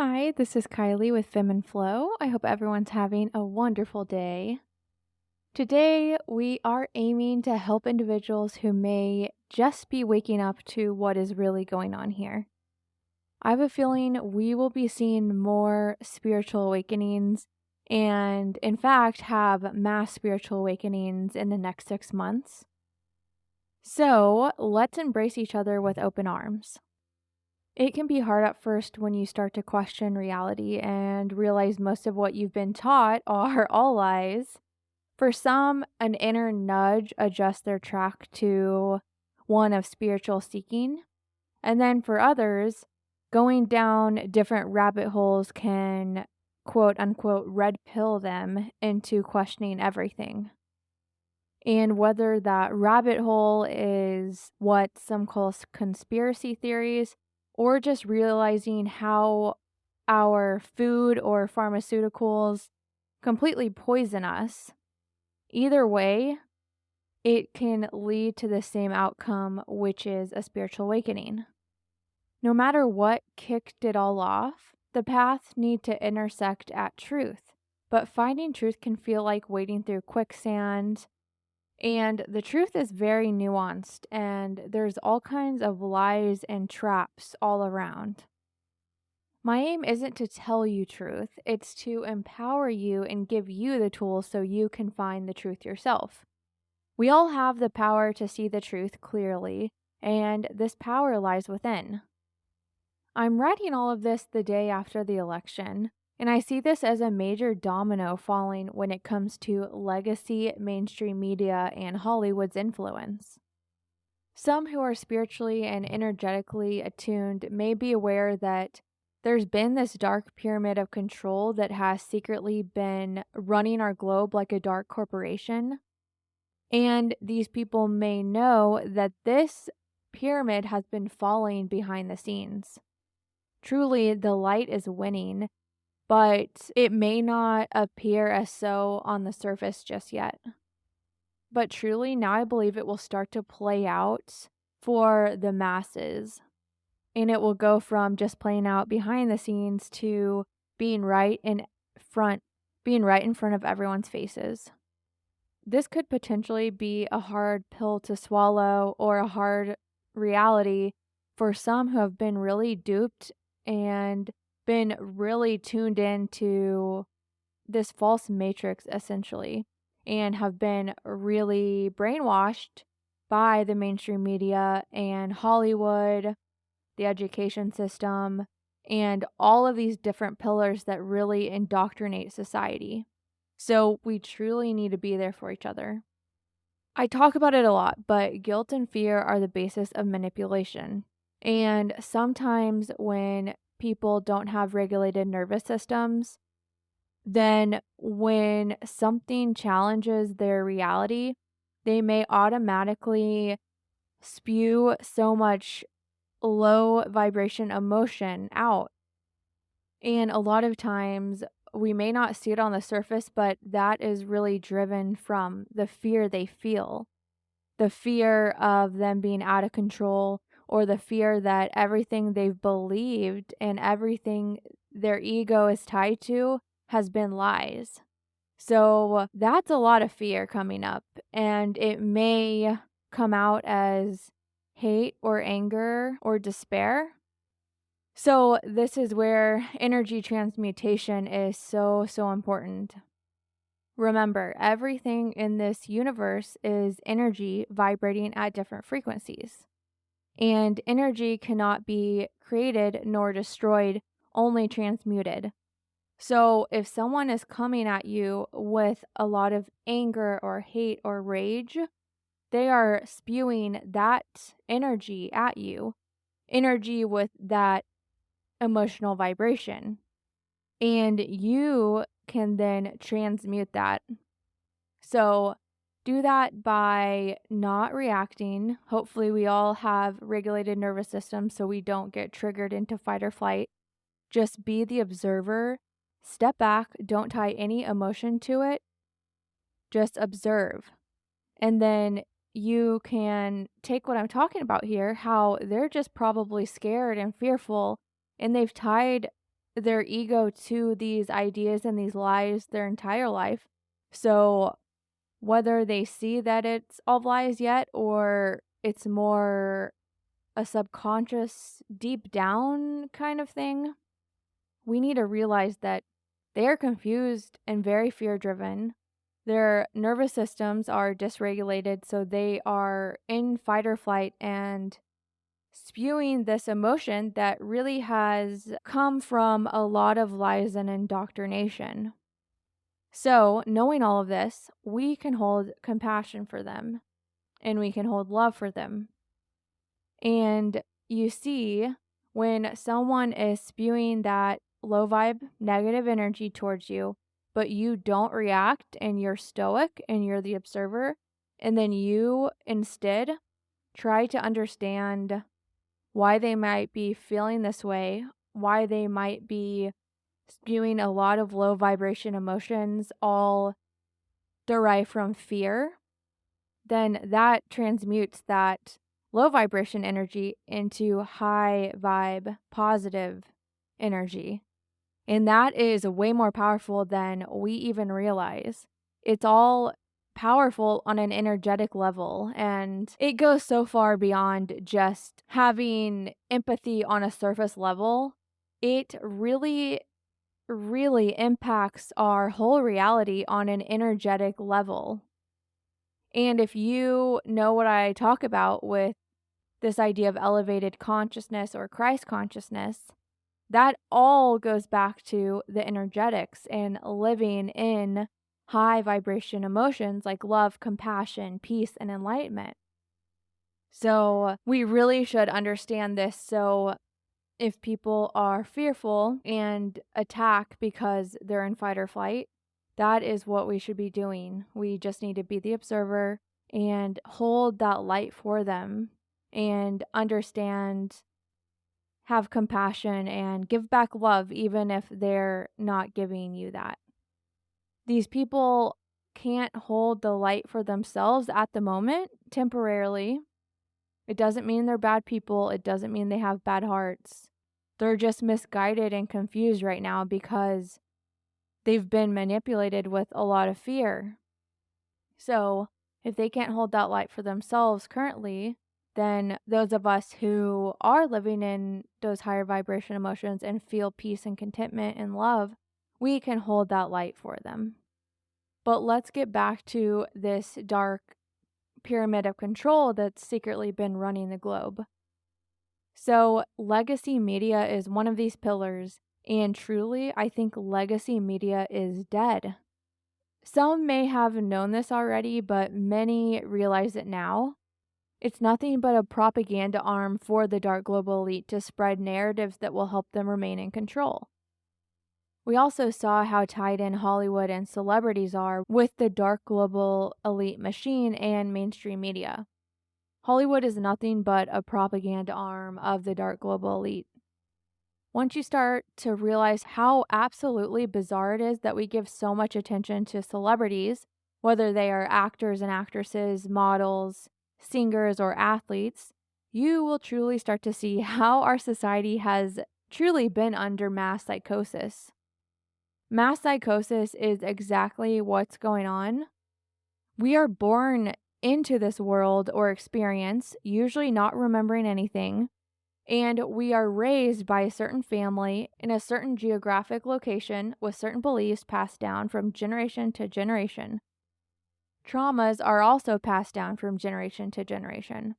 Hi, this is Kylie with Fem and Flow. I hope everyone's having a wonderful day. Today, we are aiming to help individuals who may just be waking up to what is really going on here. I have a feeling we will be seeing more spiritual awakenings and, in fact, have mass spiritual awakenings in the next 6 months. So, let's embrace each other with open arms. It can be hard at first when you start to question reality and realize most of what you've been taught are all lies. For some, an inner nudge adjusts their track to one of spiritual seeking. And then for others, going down different rabbit holes can quote unquote red pill them into questioning everything. And whether that rabbit hole is what some call conspiracy theories or just realizing how our food or pharmaceuticals completely poison us, either way, it can lead to the same outcome, which is a spiritual awakening. No matter what kicked it all off, the paths need to intersect at truth. But finding truth can feel like wading through quicksand, and the truth is very nuanced, and there's all kinds of lies and traps all around. My aim isn't to tell you truth, it's to empower you and give you the tools so you can find the truth yourself. We all have the power to see the truth clearly, and this power lies within. I'm writing all of this the day after the election, and I see this as a major domino falling when it comes to legacy, mainstream media, and Hollywood's influence. Some who are spiritually and energetically attuned may be aware that there's been this dark pyramid of control that has secretly been running our globe like a dark corporation. And these people may know that this pyramid has been falling behind the scenes. Truly, the light is winning, but it may not appear as so on the surface just yet. But truly, now I believe it will start to play out for the masses. And it will go from just playing out behind the scenes to being front, being right in front of everyone's faces. This could potentially be a hard pill to swallow or a hard reality for some who have been really duped and been really tuned into this false matrix essentially and have been really brainwashed by the mainstream media and Hollywood, the education system, and all of these different pillars that really indoctrinate society. So we truly need to be there for each other. I talk about it a lot, but guilt and fear are the basis of manipulation. And sometimes when people don't have regulated nervous systems, then when something challenges their reality, they may automatically spew so much low vibration emotion out. And a lot of times we may not see it on the surface, but that is really driven from the fear they feel. The fear of them being out of control, or the fear that everything they've believed and everything their ego is tied to has been lies. So that's a lot of fear coming up, and it may come out as hate or anger or despair. So, this is where energy transmutation is so important. Remember, everything in this universe is energy vibrating at different frequencies. And energy cannot be created nor destroyed, only transmuted. So, if someone is coming at you with a lot of anger or hate or rage, they are spewing that energy at you, energy with that emotional vibration. And you can then transmute that. So do that by not reacting. Hopefully, we all have regulated nervous systems so we don't get triggered into fight or flight. Just be the observer. Step back. Don't tie any emotion to it. Just observe. And then you can take what I'm talking about here, how they're just probably scared and fearful, and they've tied their ego to these ideas and these lies their entire life. So whether they see that it's all lies yet or it's more a subconscious, deep down kind of thing, we need to realize that they are confused and very fear driven. Their nervous systems are dysregulated, so they are in fight or flight and spewing this emotion that really has come from a lot of lies and indoctrination. So, knowing all of this, we can hold compassion for them and we can hold love for them. And you see, when someone is spewing that low vibe, negative energy towards you, but you don't react and you're stoic and you're the observer, and then you instead try to understand why they might be feeling this way, why they might be spewing a lot of low vibration emotions, all derived from fear, then that transmutes that low vibration energy into high vibe, positive energy. And that is way more powerful than we even realize. It's all powerful on an energetic level, and it goes so far beyond just having empathy on a surface level. It really, really impacts our whole reality on an energetic level. And if you know what I talk about with this idea of elevated consciousness or Christ consciousness, that all goes back to the energetics and living in high vibration emotions like love, compassion, peace, and enlightenment. So we really should understand this. So if people are fearful and attack because they're in fight or flight, that is what we should be doing. We just need to be the observer and hold that light for them and understand, have compassion, and give back love even if they're not giving you that. These people can't hold the light for themselves at the moment, temporarily. It doesn't mean they're bad people. It doesn't mean they have bad hearts. They're just misguided and confused right now because they've been manipulated with a lot of fear. So, if they can't hold that light for themselves currently, then those of us who are living in those higher vibration emotions and feel peace and contentment and love, we can hold that light for them. But let's get back to this dark pyramid of control that's secretly been running the globe. So, legacy media is one of these pillars, and truly, I think legacy media is dead. Some may have known this already, but many realize it now. It's nothing but a propaganda arm for the dark global elite to spread narratives that will help them remain in control. We also saw how tied in Hollywood and celebrities are with the dark global elite machine and mainstream media. Hollywood is nothing but a propaganda arm of the dark global elite. Once you start to realize how absolutely bizarre it is that we give so much attention to celebrities, whether they are actors and actresses, models, singers, or athletes, you will truly start to see how our society has truly been under mass psychosis. Mass psychosis is exactly what's going on. We are born into this world or experience, usually not remembering anything, and we are raised by a certain family in a certain geographic location with certain beliefs passed down from generation to generation. Traumas are also passed down from generation to generation.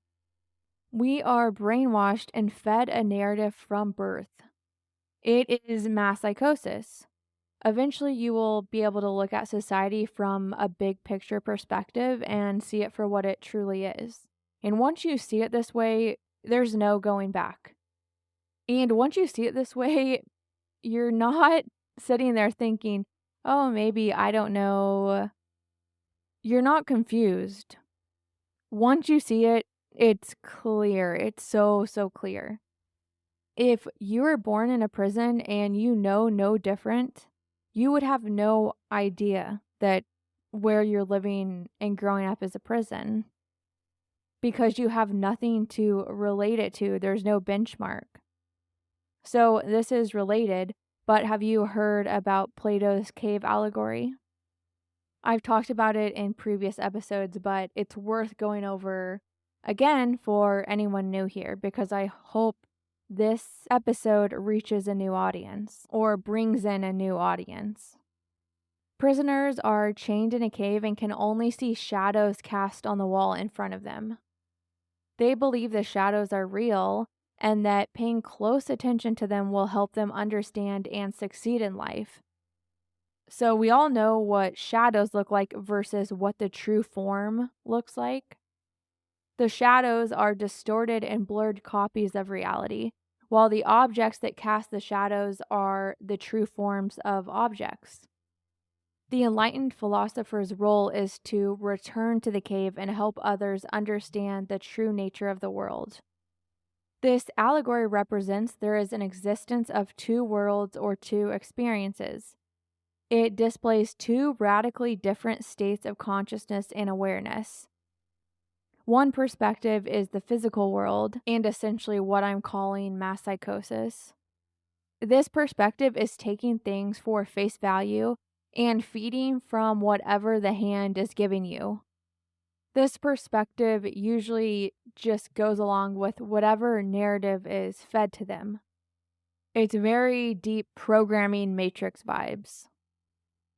We are brainwashed and fed a narrative from birth. It is mass psychosis. Eventually, you will be able to look at society from a big picture perspective and see it for what it truly is. And once you see it this way, there's no going back. And once you see it this way, you're not sitting there thinking, oh, maybe I don't know. You're not confused. Once you see it, it's clear. It's so, so clear. If you were born in a prison and you know no different, you would have no idea that where you're living and growing up is a prison because you have nothing to relate it to. There's no benchmark. So this is related. But have you heard about Plato's cave allegory? I've talked about it in previous episodes, but it's worth going over again for anyone new here because I hope this episode reaches a new audience or brings in a new audience. Prisoners are chained in a cave and can only see shadows cast on the wall in front of them. They believe the shadows are real and that paying close attention to them will help them understand and succeed in life. So we all know what shadows look like versus what the true form looks like. The shadows are distorted and blurred copies of reality, while the objects that cast the shadows are the true forms of objects. The enlightened philosopher's role is to return to the cave and help others understand the true nature of the world. This allegory represents there is an existence of two worlds or two experiences. It displays two radically different states of consciousness and awareness. One perspective is the physical world and essentially what I'm calling mass psychosis. This perspective is taking things for face value and feeding from whatever the hand is giving you. This perspective usually just goes along with whatever narrative is fed to them. It's very deep programming matrix vibes.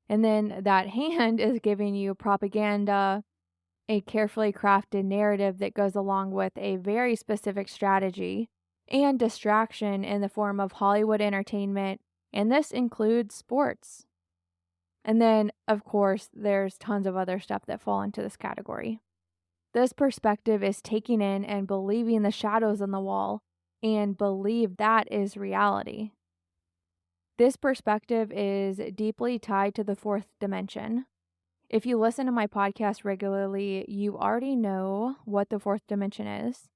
And then that hand is giving you propaganda, a carefully crafted narrative that goes along with a very specific strategy, and distraction in the form of Hollywood entertainment, and this includes sports. And then, of course, there's tons of other stuff that fall into this category. This perspective is taking in and believing the shadows on the wall and believe that is reality. This perspective is deeply tied to the fourth dimension. If you listen to my podcast regularly, you already know what the fourth dimension is,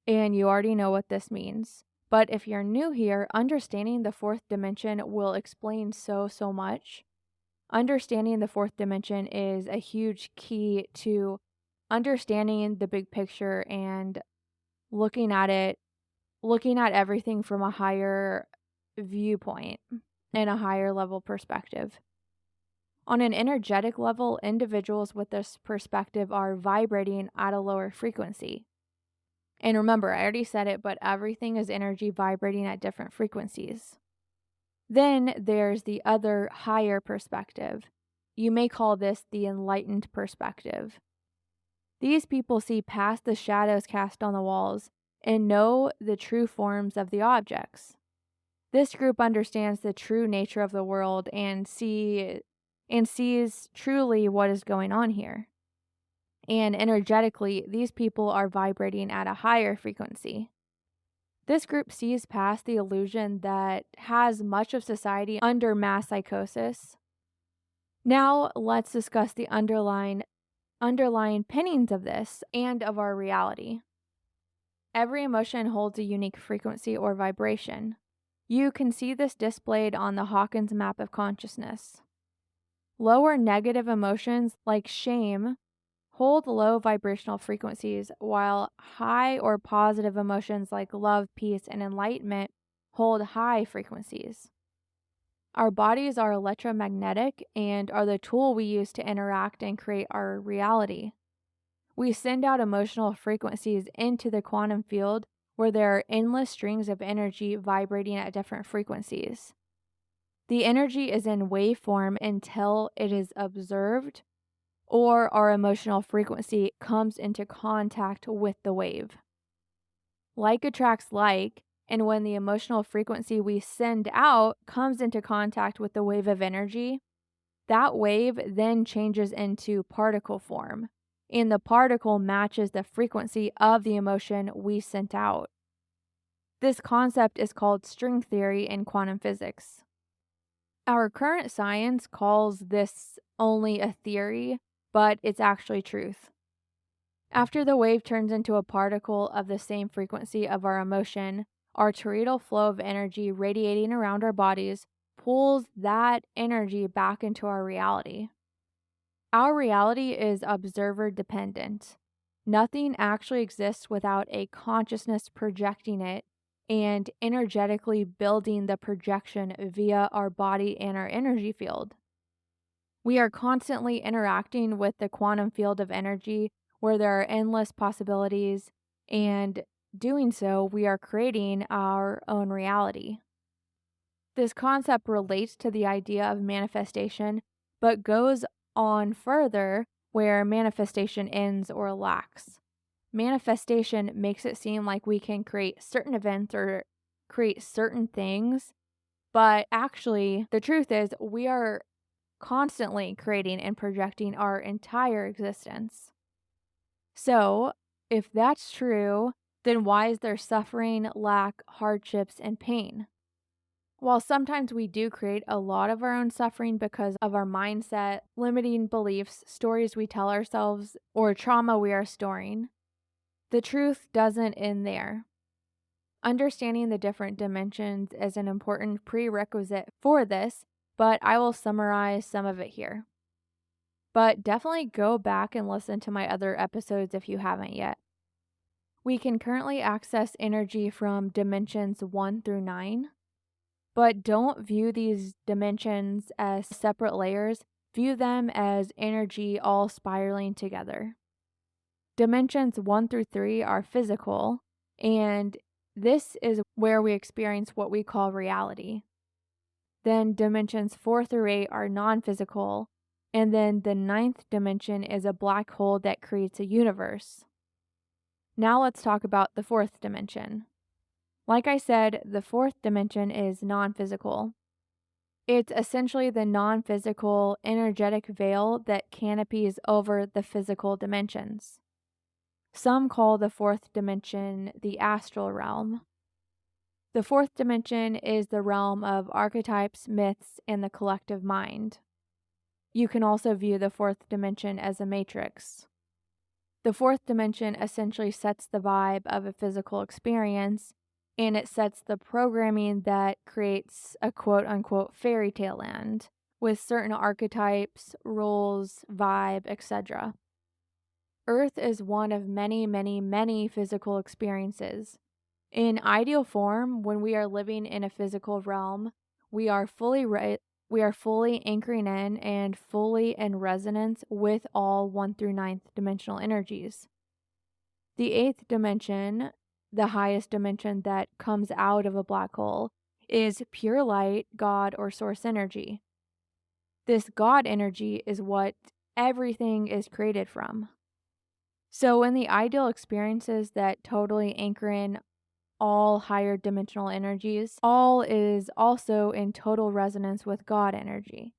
and you already know what this means. But if you're new here, understanding the fourth dimension will explain so much. Understanding the fourth dimension is a huge key to understanding the big picture and looking at everything from a higher viewpoint and a higher level perspective. On an energetic level, individuals with this perspective are vibrating at a lower frequency. And remember, I already said it, but everything is energy vibrating at different frequencies. Then there's the other higher perspective. You may call this the enlightened perspective. These people see past the shadows cast on the walls and know the true forms of the objects. This group understands the true nature of the world and sees truly what is going on here. And energetically, these people are vibrating at a higher frequency. This group sees past the illusion that has much of society under mass psychosis. Now, let's discuss the underlying pinnings of this and of our reality. Every emotion holds a unique frequency or vibration. You can see this displayed on the Hawkins map of consciousness. Lower negative emotions like shame hold low vibrational frequencies, while high or positive emotions like love, peace, and enlightenment hold high frequencies. Our bodies are electromagnetic and are the tool we use to interact and create our reality. We send out emotional frequencies into the quantum field where there are endless strings of energy vibrating at different frequencies. The energy is in waveform until it is observed or our emotional frequency comes into contact with the wave. Like attracts like, and when the emotional frequency we send out comes into contact with the wave of energy, that wave then changes into particle form, and the particle matches the frequency of the emotion we sent out. This concept is called string theory in quantum physics. Our current science calls this only a theory, but it's actually truth. After the wave turns into a particle of the same frequency of our emotion, our toroidal flow of energy radiating around our bodies pulls that energy back into our reality. Our reality is observer dependent. Nothing actually exists without a consciousness projecting it, and energetically building the projection via our body and our energy field. We are constantly interacting with the quantum field of energy where there are endless possibilities, and doing so, we are creating our own reality. This concept relates to the idea of manifestation, but goes on further where manifestation ends or lacks. Manifestation makes it seem like we can create certain events or create certain things, but actually, the truth is, we are constantly creating and projecting our entire existence. So, if that's true, then why is there suffering, lack, hardships, and pain? While sometimes we do create a lot of our own suffering because of our mindset, limiting beliefs, stories we tell ourselves, or trauma we are storing, the truth doesn't end there. Understanding the different dimensions is an important prerequisite for this, but I will summarize some of it here. But definitely go back and listen to my other episodes if you haven't yet. We can currently access energy from dimensions 1 through 9, but don't view these dimensions as separate layers. View them as energy all spiraling together. Dimensions 1 through 3 are physical, and this is where we experience what we call reality. Then dimensions 4 through 8 are non-physical, and then the ninth dimension is a black hole that creates a universe. Now let's talk about the fourth dimension. Like I said, the fourth dimension is non-physical. It's essentially the non-physical energetic veil that canopies over the physical dimensions. Some call the fourth dimension the astral realm. The fourth dimension is the realm of archetypes, myths, and the collective mind. You can also view the fourth dimension as a matrix. The fourth dimension essentially sets the vibe of a physical experience, and it sets the programming that creates a quote-unquote fairy tale land with certain archetypes, rules, vibe, etc. Earth is one of many, many, many physical experiences. In ideal form, when we are living in a physical realm, we are fully anchoring in and fully in resonance with all 1 through ninth dimensional energies. The eighth dimension, the highest dimension that comes out of a black hole, is pure light, God, or source energy. This God energy is what everything is created from. So in the ideal experiences that totally anchor in all higher dimensional energies, all is also in total resonance with God energy.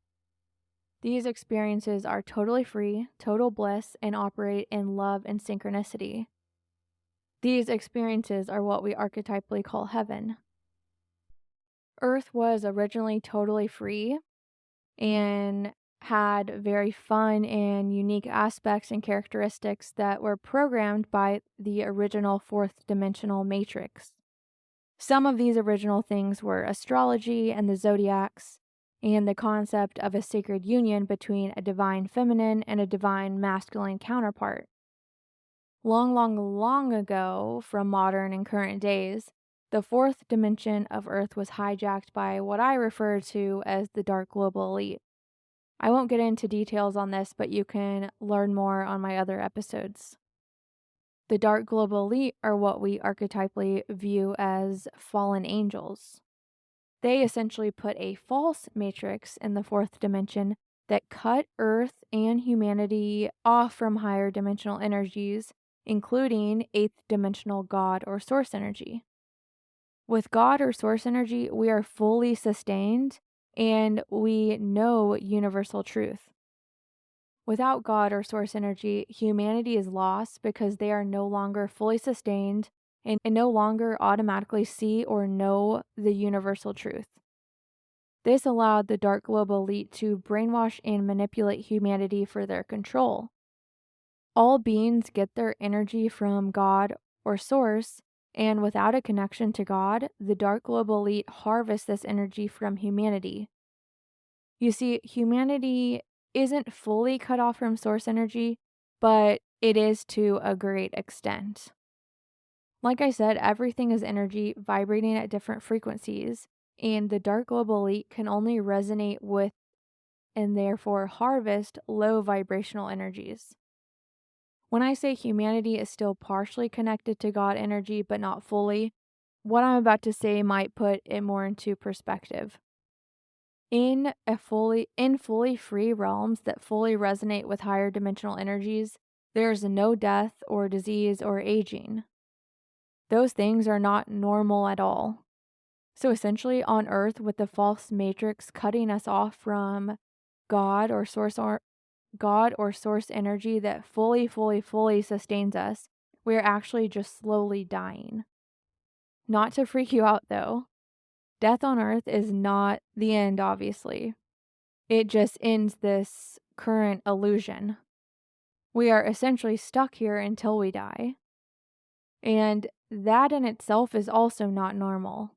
These experiences are totally free, total bliss, and operate in love and synchronicity. These experiences are what we archetypally call heaven. Earth was originally totally free and had very fun and unique aspects and characteristics that were programmed by the original fourth dimensional matrix. Some of these original things were astrology and the zodiacs, and the concept of a sacred union between a divine feminine and a divine masculine counterpart. Long, long, long ago, from modern and current days, the fourth dimension of Earth was hijacked by what I refer to as the dark global elite. I won't get into details on this, but you can learn more on my other episodes. The dark global elite are what we archetypally view as fallen angels. They essentially put a false matrix in the fourth dimension that cut Earth and humanity off from higher dimensional energies, including eighth dimensional God or source energy. With God or source energy, we are fully sustained and we know universal truth. Without God or source energy, humanity is lost because they are no longer fully sustained and no longer automatically see or know the universal truth. This allowed the dark global elite to brainwash and manipulate humanity for their control. All beings get their energy from God or source, and without a connection to God, the dark global elite harvests this energy from humanity. You see, humanity isn't fully cut off from source energy, but it is to a great extent. Like I said, everything is energy vibrating at different frequencies, and the dark global elite can only resonate with and therefore harvest low vibrational energies. When I say humanity is still partially connected to God energy but not fully, what I'm about to say might put it more into perspective. In fully free realms that fully resonate with higher dimensional energies, there's no death or disease or aging. Those things are not normal at all. So essentially on earth with the false matrix cutting us off from God or source energy that fully sustains us, we're actually just slowly dying. Not to freak you out though. Death on earth is not the end, obviously. It just ends this current illusion. We are essentially stuck here until we die. And that in itself is also not normal.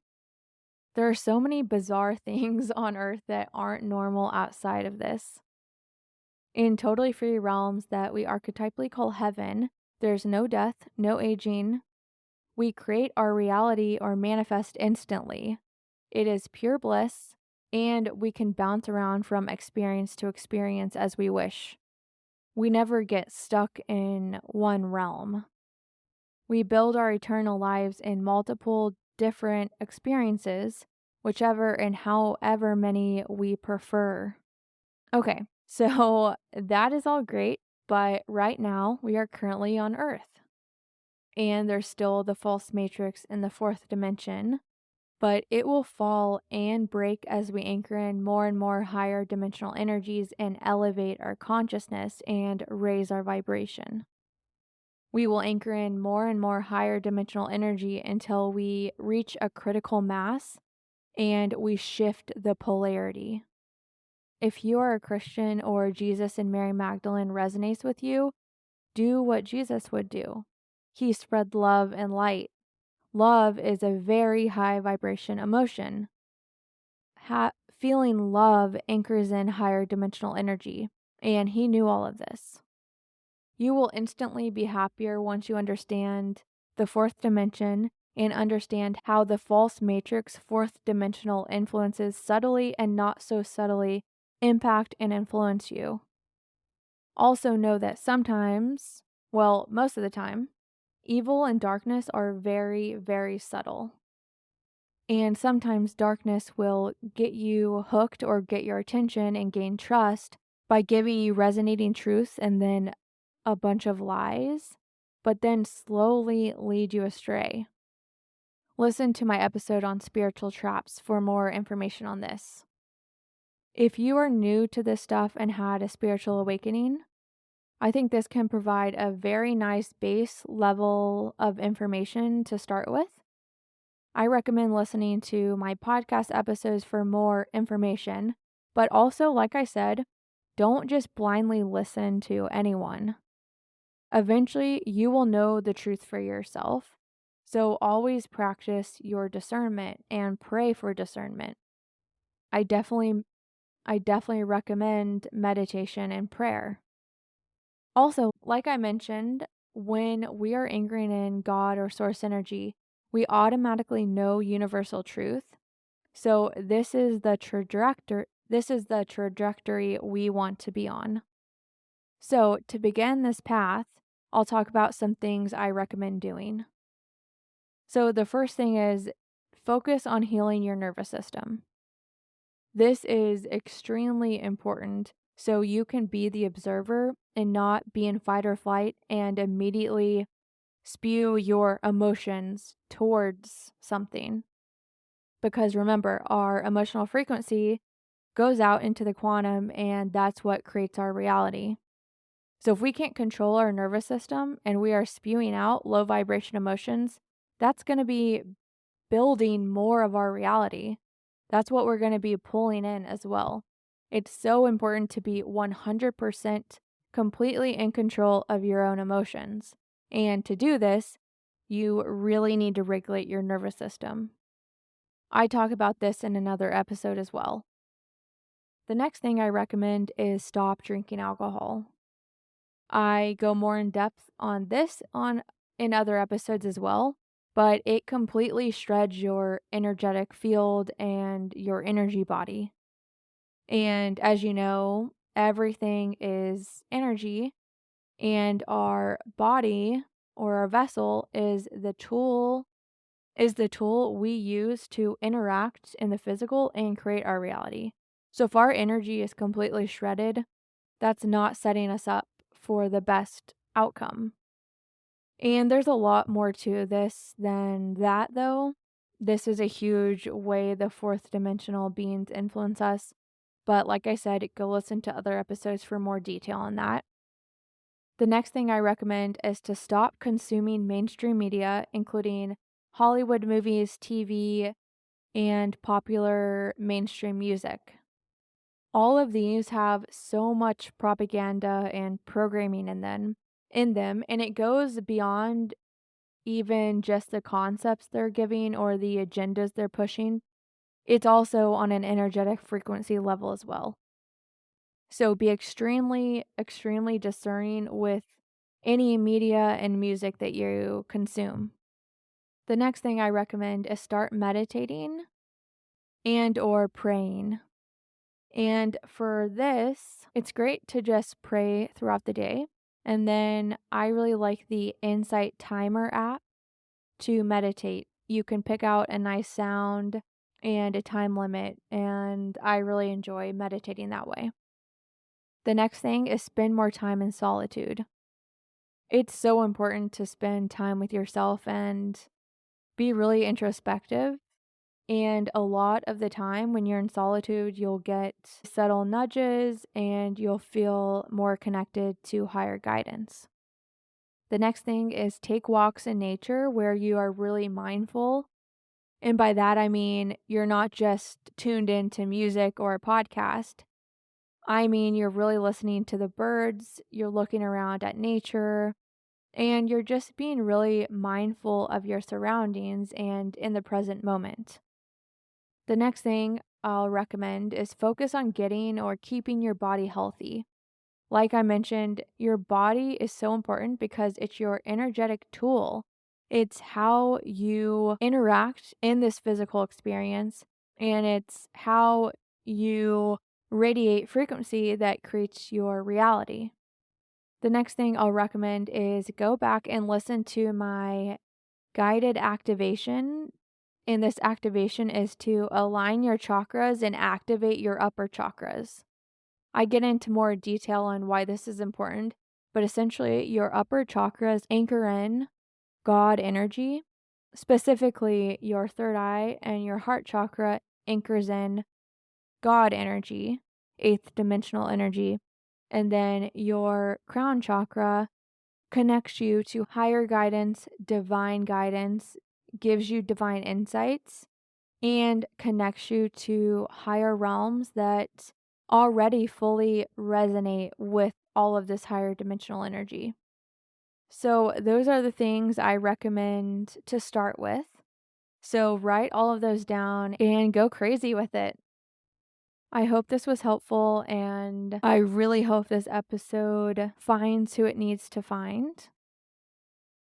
There are so many bizarre things on earth that aren't normal outside of this. In totally free realms that we archetypally call heaven, there's no death, no aging. We create our reality or manifest instantly. It is pure bliss, and we can bounce around from experience to experience as we wish. We never get stuck in one realm. We build our eternal lives in multiple different experiences, whichever and however many we prefer. Okay, so that is all great, but right now we are currently on Earth. And there's still the false matrix in the fourth dimension, but it will fall and break as we anchor in more and more higher dimensional energies and elevate our consciousness and raise our vibration. We will anchor in more and more higher dimensional energy until we reach a critical mass and we shift the polarity. If you are a Christian or Jesus and Mary Magdalene resonates with you, do what Jesus would do. He spread love and light. Love is a very high vibration emotion. Feeling love anchors in higher dimensional energy, and he knew all of this. You will instantly be happier once you understand the fourth dimension and understand how the false matrix fourth dimensional influences subtly and not so subtly impact and influence you. Also know that sometimes, well, most of the time, evil and darkness are very, very subtle. And sometimes darkness will get you hooked or get your attention and gain trust by giving you resonating truths and then a bunch of lies, but then slowly lead you astray. Listen to my episode on spiritual traps for more information on this. If you are new to this stuff and had a spiritual awakening, I think this can provide a very nice base level of information to start with. I recommend listening to my podcast episodes for more information, but also, like I said, don't just blindly listen to anyone. Eventually, you will know the truth for yourself. So always practice your discernment and pray for discernment. I definitely recommend meditation and prayer. Also, like I mentioned, when we are anchoring in God or source energy, we automatically know universal truth. So this is the trajectory we want to be on. So to begin this path, I'll talk about some things I recommend doing. So the first thing is focus on healing your nervous system. This is extremely important so you can be the observer and not be in fight or flight and immediately spew your emotions towards something. Because remember, our emotional frequency goes out into the quantum and that's what creates our reality. So if we can't control our nervous system and we are spewing out low vibration emotions, that's going to be building more of our reality. That's what we're going to be pulling in as well. It's so important to be 100% completely in control of your own emotions. And to do this, you really need to regulate your nervous system. I talk about this in another episode as well. The next thing I recommend is stop drinking alcohol. I go more in depth on this in other episodes as well, but it completely shreds your energetic field and your energy body. And as you know, everything is energy, and our body or our vessel is the tool we use to interact in the physical and create our reality. So if our energy is completely shredded, that's not setting us up for the best outcome. And there's a lot more to this than that, though. This is a huge way the fourth dimensional beings influence us. But like I said, go listen to other episodes for more detail on that. The next thing I recommend is to stop consuming mainstream media, including Hollywood movies, TV, and popular mainstream music. All of these have so much propaganda and programming in them, and it goes beyond even just the concepts they're giving or the agendas they're pushing. It's also on an energetic frequency level as well. So be extremely, extremely discerning with any media and music that you consume. The next thing I recommend is start meditating and or praying. And for this, it's great to just pray throughout the day. And then I really like the Insight Timer app to meditate. You can pick out a nice sound and a time limit, and I really enjoy meditating that way. The next thing is spend more time in solitude. It's so important to spend time with yourself and be really introspective. And a lot of the time when you're in solitude, you'll get subtle nudges and you'll feel more connected to higher guidance. The next thing is take walks in nature where you are really mindful. And by that, I mean you're not just tuned into music or a podcast. I mean, you're really listening to the birds, you're looking around at nature, and you're just being really mindful of your surroundings and in the present moment. The next thing I'll recommend is focus on getting or keeping your body healthy. Like I mentioned, your body is so important because it's your energetic tool. It's how you interact in this physical experience, and it's how you radiate frequency that creates your reality. The next thing I'll recommend is go back and listen to my guided activation. And this activation is to align your chakras and activate your upper chakras. I get into more detail on why this is important, but essentially, your upper chakras anchor in God energy. Specifically, your third eye and your heart chakra anchors in God energy, eighth dimensional energy. And then your crown chakra connects you to higher guidance, gives you divine insights, and connects you to higher realms that already fully resonate with all of this higher dimensional energy. So, those are the things I recommend to start with. So, write all of those down and go crazy with it. I hope this was helpful, and I really hope this episode finds who it needs to find.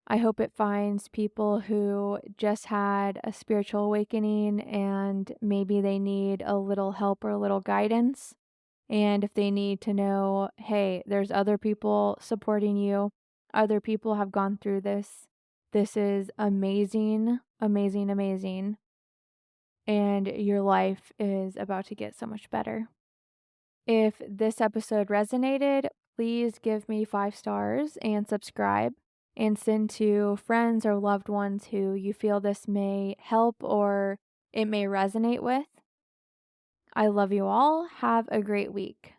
I hope it finds people who just had a spiritual awakening and maybe they need a little help or a little guidance. And if they need to know, hey, there's other people supporting you, other people have gone through this. This is amazing, amazing, amazing. And your life is about to get so much better. If this episode resonated, please give me 5 stars and subscribe and send to friends or loved ones who you feel this may help or it may resonate with. I love you all. Have a great week.